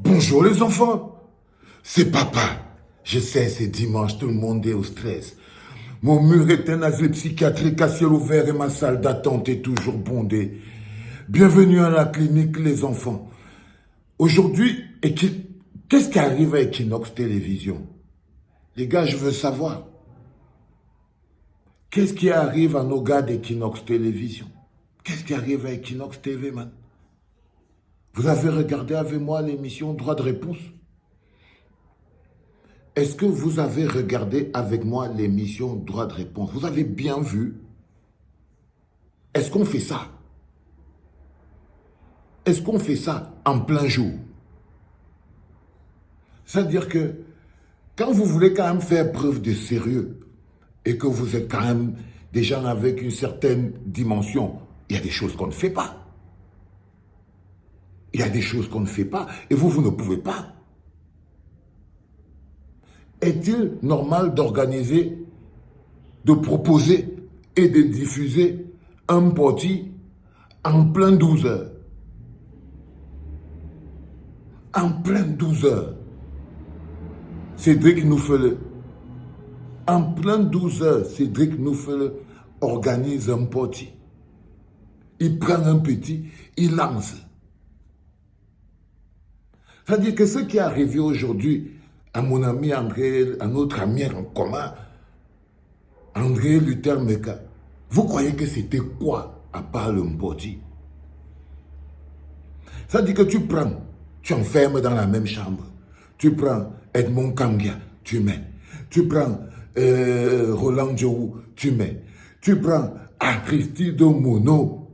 Bonjour les enfants, c'est papa. Je sais, c'est dimanche, tout le monde est au stress. Mon mur est un asile psychiatrique à ciel ouvert et ma salle d'attente est toujours bondée. Bienvenue à la clinique les enfants. Aujourd'hui, qu'est-ce qui arrive à Equinox Télévision? Les gars, je veux savoir. Qu'est-ce qui arrive à nos gars d'Equinox Télévision? Qu'est-ce qui arrive à Equinox TV, man? Vous avez regardé avec moi l'émission Droit de réponse? Est-ce que vous avez regardé avec moi l'émission Droit de réponse? Vous avez bien vu? Est-ce qu'on fait ça? Est-ce qu'on fait ça en plein jour? C'est-à-dire que quand vous voulez quand même faire preuve de sérieux et que vous êtes quand même des gens avec une certaine dimension, il y a des choses qu'on ne fait pas. Il y a des choses qu'on ne fait pas et vous ne pouvez pas. Est-il normal d'organiser, de proposer et de diffuser un parti en plein 12 heures? En plein 12 heures. Cédric Noufele. En plein 12 heures, Cédric Noufele organise un parti. Il prend un petit, il lance. C'est-à-dire que ce qui est arrivé aujourd'hui à mon ami André, à notre ami en commun, André Luther Meka, vous croyez que c'était quoi à part le Mbodi? C'est-à-dire que tu enfermes dans la même chambre. Tu prends Edmond Kangia, tu mets. Tu prends Roland Djou, tu mets. Tu prends Aristide Mono,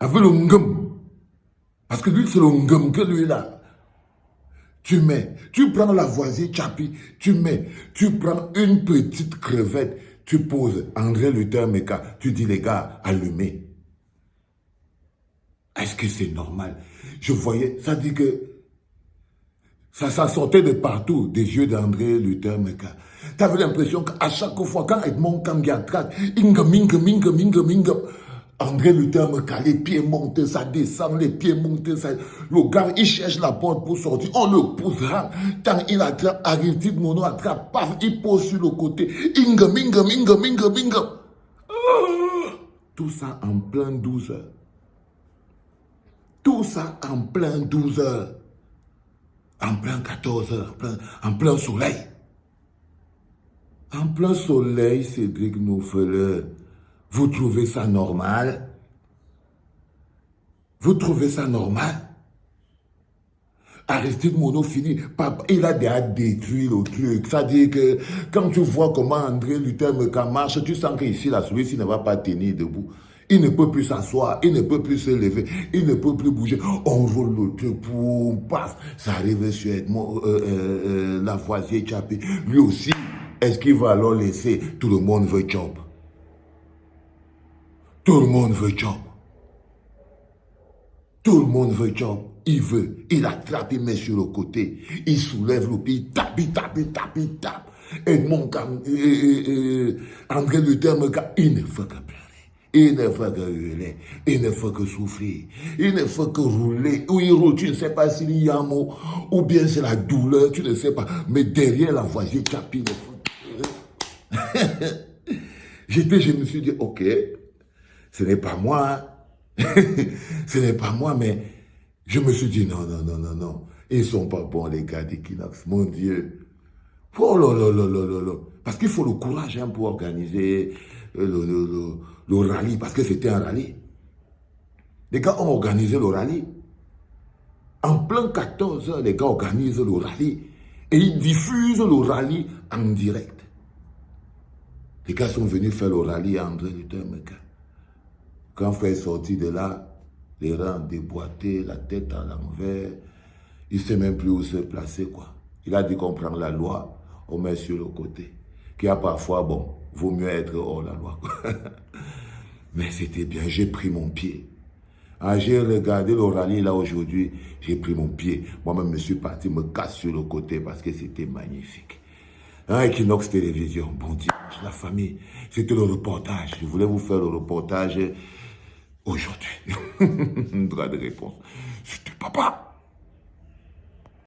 avec le Ngum. Parce que lui, c'est le Ngum que lui là. Tu mets, tu prends Lavoisier Tchapi, tu mets, tu prends une petite crevette, tu poses André Luther Meka, tu dis les gars, allumez. Est-ce que c'est normal? Je voyais, ça dit que ça sortait de partout des yeux d'André Luther Meka. Tu avais l'impression qu'à chaque fois, quand Edmond Kangia traque, André Luther Meka, les pieds montent, ça descend, les pieds montent, ça... Le gars, il cherche la porte pour sortir, on le poussera. Tant il attrape, Aristide Mono attrape, paf, il pose sur le côté. Tout ça en plein 12 heures. Tout ça en plein 12 heures. En plein 14 heures, en plein soleil. En plein soleil, Cédric Noufele. Vous trouvez ça normal? Vous trouvez ça normal? Aristide Mono finit, il a déjà détruit le truc. C'est-à-dire que quand tu vois comment André Luther Meka marche, tu sens qu'ici, là, celui-ci ne va pas tenir debout. Il ne peut plus s'asseoir, il ne peut plus se lever, il ne peut plus bouger. On roule le truc, pour paf, ça arrive sur Edmond, Lavoisier Tchapi. Lui aussi, est-ce qu'il va alors laisser? Tout le monde veut job. Tout le monde veut job. Tout le monde veut job. Il veut. Il attrape, il met sur le côté. Il soulève le pied, il tape, il tape, il tape, il tape. Edmond André Luther Meka, il ne fait que pleurer. Il ne fait que hurler. Il ne fait que souffrir. Il ne fait que rouler. Où il roule, tu ne sais pas s'il y a un mot. Ou bien c'est la douleur, tu ne sais pas. Mais derrière la voiture, Tchapi, je me suis dit, ok. Ce n'est pas moi, ce n'est pas moi, mais je me suis dit, non. Ils ne sont pas bons, les gars d'Equinox, mon Dieu. Oh là là là là là là. Parce qu'il faut le courage pour organiser le rallye, parce que c'était un rallye. Les gars ont organisé le rallye. En plein 14 heures, les gars organisent le rallye. Et ils diffusent le rallye en direct. Les gars sont venus faire le rallye à André Luther Meka. Quand frère est sorti de là, les reins déboîtés, la tête à l'envers, il ne sait même plus où se placer, quoi. Il a dit qu'on prend la loi, on met sur le côté. Qu'il y a parfois, bon, vaut mieux être hors la loi, quoi. Mais c'était bien, j'ai pris mon pied. Ah, j'ai regardé le rallye là aujourd'hui, j'ai pris mon pied. Moi-même, je suis parti me casser sur le côté parce que c'était magnifique. Equinox Télévision, bon dimanche, la famille. C'était le reportage. Je voulais vous faire le reportage aujourd'hui. Droit de réponse. C'était papa.